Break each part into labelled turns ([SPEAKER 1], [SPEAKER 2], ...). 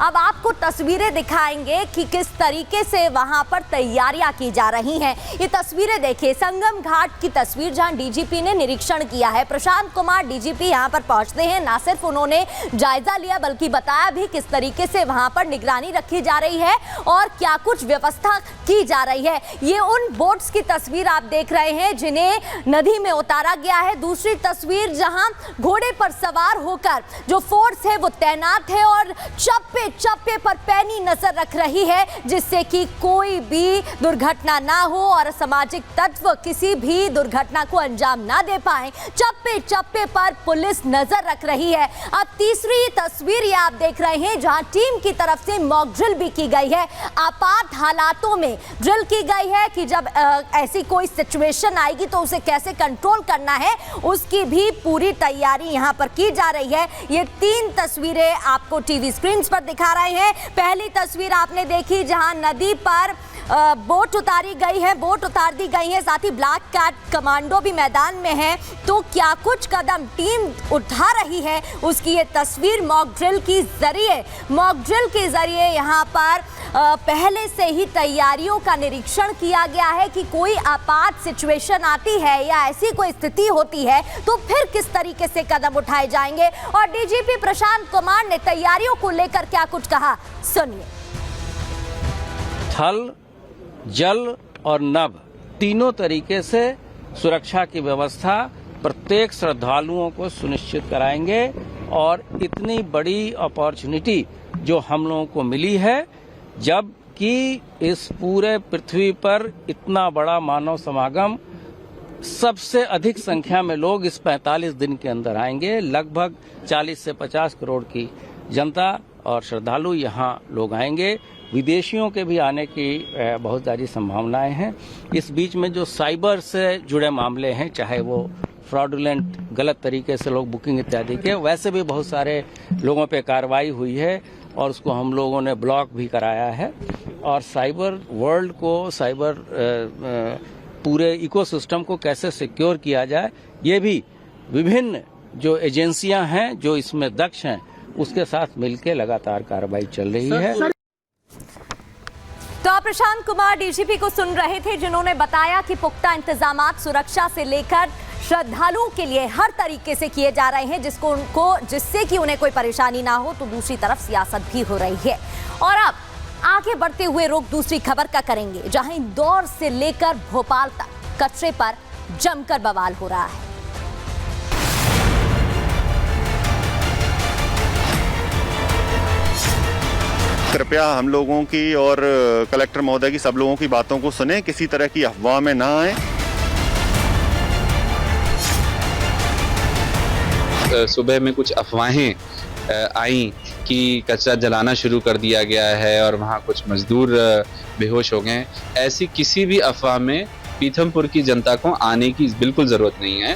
[SPEAKER 1] अब आपको तस्वीरें दिखाएंगे कि किस तरीके से वहां पर तैयारियां की जा रही हैं। ये तस्वीरें देखिए, संगम घाट की तस्वीर जहां डीजीपी ने निरीक्षण किया है। प्रशांत कुमार डीजीपी यहां पर पहुंचते हैं, ना सिर्फ उन्होंने जायजा लिया बल्कि बताया भी किस तरीके से वहां पर निगरानी रखी जा रही है और क्या कुछ व्यवस्था की जा रही है। ये उन बोट्स की तस्वीर आप देख रहे हैं जिन्हें नदी में उतारा गया है। दूसरी तस्वीर जहां घोड़े पर सवार होकर जो फोर्स है वो तैनात है और चप्पे चप्पे पर पैनी नजर रख रही है, जिससे कि कोई भी दुर्घटना ना हो और असामाजिक तत्व किसी भी दुर्घटना को अंजाम ना दे पाए। चप्पे चप्पे पर पुलिस नजर रख रही है। अब तीसरी तस्वीर ये आप देख रहे हैं जहां टीम की तरफ से मॉक ड्रिल भी की गई है। आपात हालातों में ड्रिल की गई है कि जब ऐसी कोई सिचुएशन आएगी तो उसे कैसे कंट्रोल करना है, उसकी भी पूरी तैयारी यहां पर की जा रही है। ये 3 तस्वीरें आपको टीवी स्क्रीन पर दिखा रहे हैं। पहली तस्वीर आपने देखी जहां नदी पर बोट उतारी गई है, बोट उतार दी गई है, साथ ही ब्लैक कैट कमांडो भी मैदान में है। तो क्या कुछ कदम टीम उठा रही है उसकी ये तस्वीर मॉक ड्रिल के जरिए यहाँ पर पहले से ही तैयारियों का निरीक्षण किया गया है कि कोई आपात सिचुएशन आती है या ऐसी कोई स्थिति होती है तो फिर किस तरीके से कदम उठाए जाएंगे। और डीजीपी प्रशांत कुमार ने तैयारियों को लेकर क्या कुछ कहा, सुनिए।
[SPEAKER 2] थल, जल और नभ तीनों तरीके से सुरक्षा की व्यवस्था प्रत्येक श्रद्धालुओं को सुनिश्चित कराएंगे और इतनी बड़ी अपॉर्चुनिटी जो हम लोगों को मिली है, जबकि इस पूरे पृथ्वी पर इतना बड़ा मानव समागम, सबसे अधिक संख्या में लोग इस 45 दिन के अंदर आएंगे। लगभग 40 से 50 करोड़ की जनता और श्रद्धालु यहाँ लोग आएंगे। विदेशियों के भी आने की बहुत सारी संभावनाएं हैं। इस बीच में जो साइबर से जुड़े मामले हैं, चाहे वो फ्रॉडुलेंट गलत तरीके से लोग बुकिंग इत्यादि के, वैसे भी बहुत सारे लोगों पे कार्रवाई हुई है और उसको हम लोगों ने ब्लॉक भी कराया है। और साइबर वर्ल्ड को, साइबर पूरे इकोसिस्टम को कैसे सिक्योर किया जाए, ये भी विभिन्न जो एजेंसियां हैं जो इसमें दक्ष हैं उसके साथ मिलकर लगातार कार्रवाई चल रही है।
[SPEAKER 1] तो आप प्रशांत कुमार डीजीपी को सुन रहे थे, जिन्होंने बताया कि पुख्ता इंतजामात सुरक्षा से लेकर श्रद्धालुओं के लिए हर तरीके से किए जा रहे हैं जिससे कि उन्हें कोई परेशानी ना हो। तो दूसरी तरफ सियासत भी हो रही है। और अब आगे बढ़ते हुए रुख दूसरी खबर का करेंगे, जहां इंदौर से लेकर भोपाल तक कचरे पर जमकर बवाल हो रहा है।
[SPEAKER 3] कृपया हम लोगों की और कलेक्टर महोदय की, सब लोगों की बातों को सुने, किसी तरह की अफवाह में ना आए।
[SPEAKER 4] सुबह में कुछ अफवाहें आई कि कचरा जलाना शुरू कर दिया गया है और वहाँ कुछ मजदूर बेहोश हो गए। ऐसी किसी भी अफवाह में पीथमपुर की जनता को आने की बिल्कुल जरूरत नहीं है।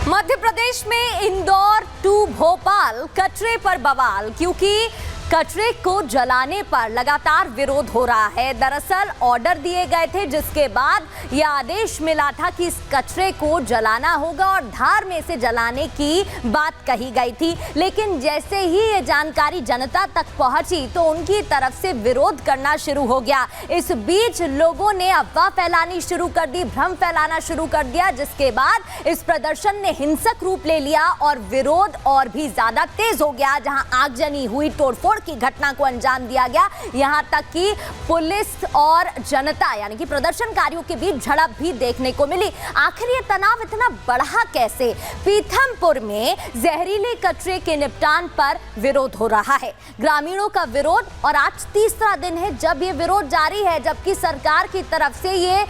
[SPEAKER 1] मध्य प्रदेश में इंदौर टू भोपाल कचरे पर बवाल, क्योंकि कचरे को जलाने पर लगातार विरोध हो रहा है। दरअसल ऑर्डर दिए गए थे जिसके बाद यह आदेश मिला था कि इस कचरे को जलाना होगा और धार में से जलाने की बात कही गई थी। लेकिन जैसे ही ये जानकारी जनता तक पहुंची तो उनकी तरफ से विरोध करना शुरू हो गया। इस बीच लोगों ने अफवाह फैलानी शुरू कर दी, भ्रम फैलाना शुरू कर दिया, जिसके बाद इस प्रदर्शन ने हिंसक रूप ले लिया और विरोध और भी ज्यादा तेज हो गया, जहां आगजनी हुई, तोड़फोड़ की घटना को अंजाम दिया गया। यहां तक कि पुलिस और जनता यानी कि प्रदर्शनकारियों के बीच झड़प भी देखने को मिली। आखिर ये तनाव इतना बढ़ा कैसे? पीथमपुर में जहरीले कचरे के निपटान पर विरोध हो रहा है, ग्रामीणों का विरोध, और आज तीसरा दिन है जब ये विरोध जारी है, जबकि सरकार की तरफ से ये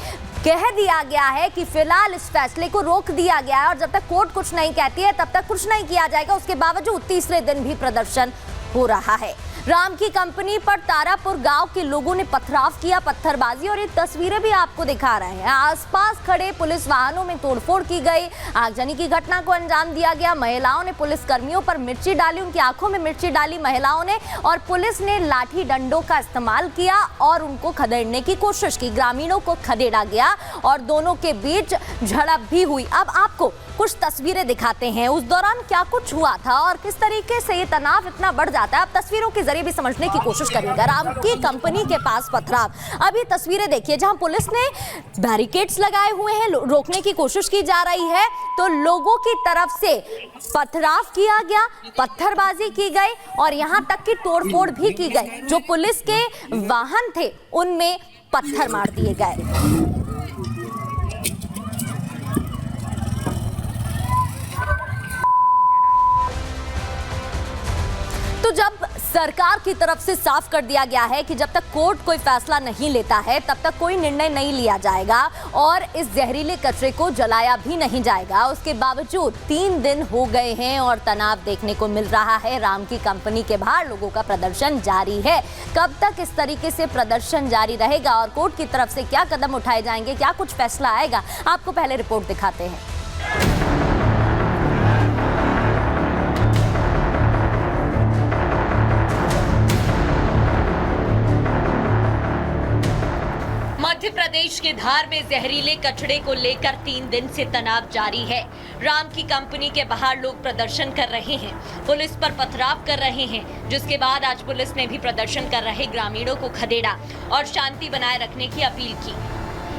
[SPEAKER 1] कह दिया गया है कि फिलहाल इस फैसले को रोक दिया गया है और जब तक कोर्ट कुछ नहीं कहती है तब तक कुछ नहीं किया जाएगा। उसके बावजूद तीसरे दिन भी प्रदर्शन हो रहा है। राम की कंपनी पर तारापुर गांव के लोगों ने पथराव किया, पत्थरबाजी, और ये तस्वीरें भी आपको दिखा रहे हैं। आसपास खड़े पुलिस वाहनों में तोड़फोड़ की गई, आगजनी की घटना को अंजाम दिया गया। महिलाओं ने पुलिस कर्मियों पर मिर्ची डाली, उनकी आंखों में मिर्ची डाली महिलाओं ने, और पुलिस ने लाठी डंडों का इस्तेमाल किया और उनको खदेड़ने की कोशिश की। ग्रामीणों को खदेड़ा गया और दोनों के बीच झड़प भी हुई। अब आपको कुछ तस्वीरें दिखाते हैं, उस दौरान क्या कुछ हुआ था और किस तरीके से ये तनाव इतना बढ़ जाता है। आप तस्वीरों के जरिए भी समझने की कोशिश करिएगा। राम की कंपनी के पास पथराव, अब ये तस्वीरें देखिए जहां पुलिस ने बैरिकेड्स लगाए हुए हैं, रोकने की कोशिश की जा रही है, तो लोगों की तरफ से पथराव किया गया, पत्थरबाजी की गई और यहां तक कि तोड़फोड़ भी की गई। जो पुलिस के वाहन थे उनमें पत्थर मार दिए गए। तो जब सरकार की तरफ से साफ कर दिया गया है कि जब तक कोर्ट कोई फैसला नहीं लेता है तब तक कोई निर्णय नहीं लिया जाएगा और इस जहरीले कचरे को जलाया भी नहीं जाएगा, उसके बावजूद 3 दिन हो गए हैं और तनाव देखने को मिल रहा है। राम की कंपनी के बाहर लोगों का प्रदर्शन जारी है। कब तक इस तरीके से प्रदर्शन जारी रहेगा और कोर्ट की तरफ से क्या कदम उठाए जाएंगे, क्या कुछ फैसला आएगा, आपको पहले रिपोर्ट दिखाते हैं। मध्य प्रदेश के धार में जहरीले कचरे को लेकर 3 दिन से तनाव जारी है। राम की कंपनी के बाहर लोग प्रदर्शन कर रहे हैं, पुलिस पर पथराव कर रहे हैं, जिसके बाद आज पुलिस ने भी प्रदर्शन कर रहे ग्रामीणों को खदेड़ा और शांति बनाए रखने की अपील की।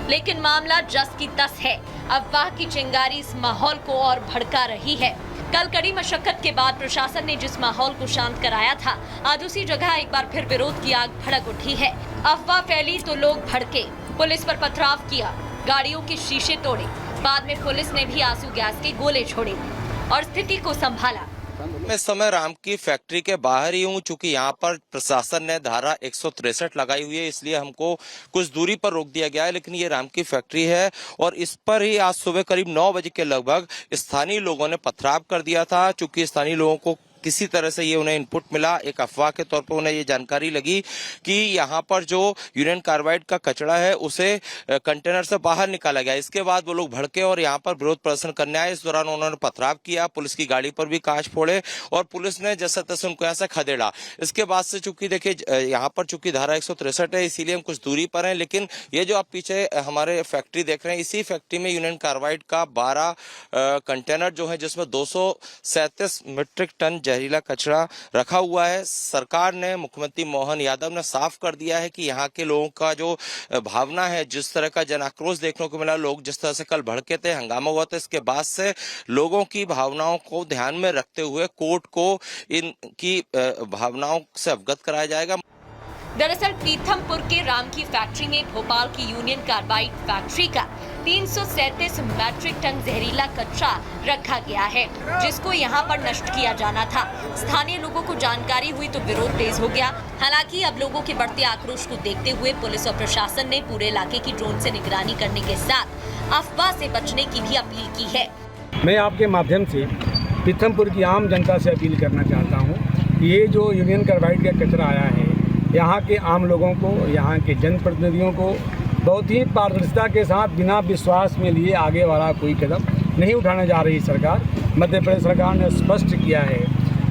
[SPEAKER 1] लेकिन मामला जस की तस है। अफवाह की चिंगारी इस माहौल को और भड़का रही है। कल कड़ी मशक्कत के बाद प्रशासन ने जिस माहौल को शांत कराया था, आज उसी जगह एक बार फिर विरोध की आग भड़क उठी है। अफवाह फैली तो लोग भड़के, पुलिस पर पथराव किया, गाड़ियों के शीशे तोड़े, बाद में पुलिस ने भी आंसू गैस के गोले छोड़े और स्थिति को संभाला।
[SPEAKER 5] मैं इस समय राम की फैक्ट्री के बाहर ही हूँ, चूंकि यहाँ पर प्रशासन ने धारा 163 लगाई हुई है, इसलिए हमको कुछ दूरी पर रोक दिया गया है। लेकिन ये राम की फैक्ट्री है और इस पर ही आज सुबह करीब 9 बजे के लगभग स्थानीय लोगों ने पथराव कर दिया था। चूंकि स्थानीय लोगों को किसी तरह से ये उन्हें इनपुट मिला, एक अफवाह के तौर पर उन्हें ये जानकारी लगी कि यहाँ पर जो यूरेनियम कार्बाइड का कचरा है उसे कंटेनर से बाहर निकाला गया। इसके बाद वो लोग भड़के और यहाँ पर विरोध प्रदर्शन करने आए। इस दौरान उन्होंने पथराव किया, पुलिस की गाड़ी पर भी कांच फोड़े और पुलिस ने जैसे तैसे उनको यहाँ से खदेड़ा। इसके बाद से चूंकि देखिए यहाँ पर चूंकि धारा 163 है, इसीलिए हम कुछ दूरी पर हैं। लेकिन ये जो आप पीछे हमारे फैक्ट्री देख रहे हैं, इसी फैक्ट्री में यूरेनियम कार्बाइड का 12 कंटेनर जो है, जिसमें 237 मीट्रिक टन जहरीला कचरा रखा हुआ है। सरकार ने, मुख्यमंत्री मोहन यादव ने साफ कर दिया है कि यहाँ के लोगों का जो भावना है, जिस तरह का जन आक्रोश देखने को मिला, लोग जिस तरह से कल भड़के थे, हंगामा हुआ था, इसके बाद से लोगों की भावनाओं को ध्यान में रखते हुए कोर्ट को इनकी भावनाओं से अवगत कराया जाएगा।
[SPEAKER 1] दरअसल पीथमपुर के राम की फैक्ट्री में भोपाल की यूनियन कार्बाइड फैक्ट्री का 337 मैट्रिक टन जहरीला कचरा रखा गया है, जिसको यहां पर नष्ट किया जाना था। स्थानीय लोगों को जानकारी हुई तो विरोध तेज हो गया। हालांकि अब लोगों के बढ़ते आक्रोश को देखते हुए पुलिस और प्रशासन ने पूरे इलाके की ड्रोन से निगरानी करने के साथ अफवाह से बचने की भी अपील की है।
[SPEAKER 6] मैं आपके माध्यम से पीथमपुर की आम जनता से अपील करना चाहता हूँ, ये जो यूनियन कार्बाइड का कचरा आया है, यहाँ के आम लोगों को, यहाँ के जनप्रतिनिधियों को बहुत ही पारदर्शिता के साथ बिना विश्वास में लिए आगे वाला कोई कदम नहीं उठाने जा रही सरकार। मध्य प्रदेश सरकार ने स्पष्ट किया है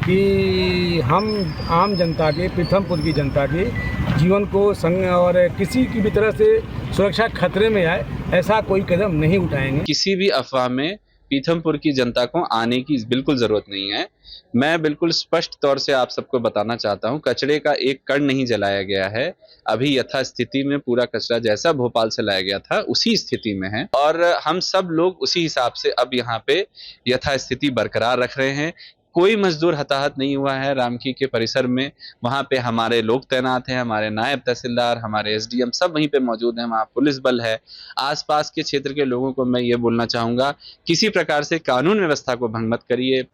[SPEAKER 6] कि हम आम जनता के, पीथमपुर की जनता के जीवन को संग और किसी की भी तरह से सुरक्षा खतरे में आए, ऐसा कोई कदम नहीं उठाएंगे।
[SPEAKER 4] किसी भी अफवाह में पीथमपुर की जनता को आने की बिल्कुल जरूरत नहीं है। मैं बिल्कुल स्पष्ट तौर से आप सबको बताना चाहता हूं, कचरे का एक कण नहीं जलाया गया है। अभी यथास्थिति में पूरा कचरा जैसा भोपाल से लाया गया था उसी स्थिति में है और हम सब लोग उसी हिसाब से अब यहाँ पे यथास्थिति बरकरार रख रहे हैं। कोई मजदूर हताहत नहीं हुआ है रामकी के परिसर में। वहाँ पे हमारे लोग तैनात हैं, हमारे नायब तहसीलदार, हमारे एसडीएम सब वहीं पे मौजूद हैं, वहाँ पुलिस बल है। आसपास के क्षेत्र के लोगों को मैं ये बोलना चाहूँगा, किसी प्रकार से कानून व्यवस्था को भंग मत करिए।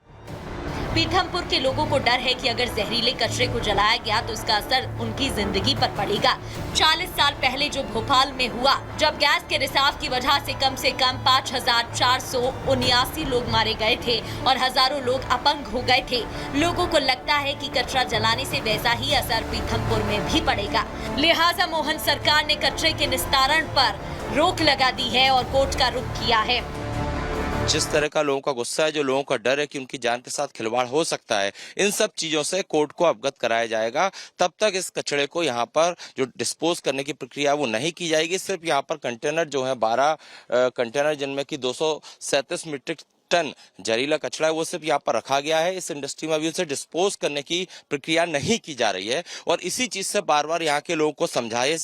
[SPEAKER 1] पीथमपुर के लोगों को डर है कि अगर जहरीले कचरे को जलाया गया तो इसका असर उनकी जिंदगी पर पड़ेगा। 40 साल पहले जो भोपाल में हुआ, जब गैस के रिसाव की वजह से कम 5,479 लोग मारे गए थे और हजारों लोग अपंग हो गए थे। लोगों को लगता है कि कचरा जलाने से वैसा ही असर पीथमपुर में भी पड़ेगा। लिहाजा मोहन सरकार ने कचरे के निस्तारण पर रोक लगा दी है और कोर्ट का रुख किया है।
[SPEAKER 5] जिस तरह का लोगों का गुस्सा है, जो लोगों का डर है कि उनकी जान के साथ खिलवाड़ हो सकता है, इन सब चीजों से कोर्ट को अवगत कराया जाएगा। तब तक इस कचरे को यहाँ पर जो डिस्पोज करने की प्रक्रिया वो नहीं की जाएगी। सिर्फ यहाँ पर कंटेनर जो है 12 कंटेनर जिनमें की 237 मीट्रिक टन जहरीला कचरा है वो सिर्फ यहाँ पर रखा गया है। इस इंडस्ट्री में अभी उसे डिस्पोज करने की प्रक्रिया नहीं की जा रही है और इसी चीज से बार बार यहाँ के लोगों को समझाया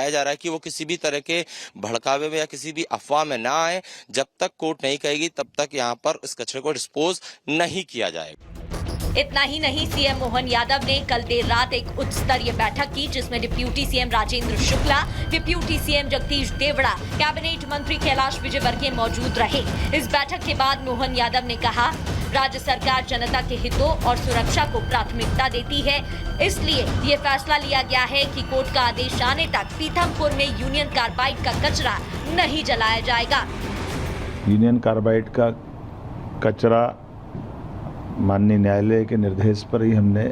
[SPEAKER 5] जा रहा है कि वो किसी भी तरह के भड़कावे में या किसी भी अफवाह में ना आए। जब तक कोर्ट नहीं कहेगी तब तक यहाँ पर इस कचरे को डिस्पोज नहीं किया जाएगा।
[SPEAKER 1] इतना ही नहीं, सीएम मोहन यादव ने कल देर रात एक उच्च स्तरीय बैठक की जिसमें deputy CM Rajendra Shukla, deputy CM Jagdish Devda, cabinet मंत्री कैलाश विजयवर्गीय मौजूद रहे। इस बैठक के बाद मोहन यादव ने कहा, राज्य सरकार जनता के हितों और सुरक्षा को प्राथमिकता देती है, इसलिए ये फैसला लिया गया है कि कोर्ट का आदेश आने तक पीथमपुर में यूनियन कार्बाइड का कचरा नहीं जलाया जाएगा।
[SPEAKER 7] यूनियन कार्बाइड का कचरा माननीय न्यायालय के निर्देश पर ही हमने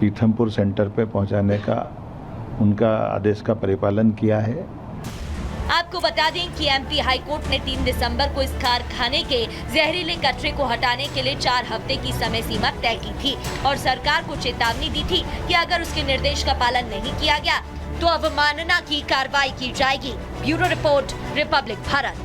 [SPEAKER 7] पीथमपुर सेंटर पे पहुंचाने का उनका आदेश का परिपालन किया है।
[SPEAKER 1] आपको बता दें कि एमपी हाई कोर्ट ने 3 दिसंबर को इस कारखाने के जहरीले कचरे को हटाने के लिए 4 हफ्ते की समय सीमा तय की थी और सरकार को चेतावनी दी थी कि अगर उसके निर्देश का पालन नहीं किया गया तो अवमानना की कार्रवाई की जाएगी। Bureau report, Republic Bharat.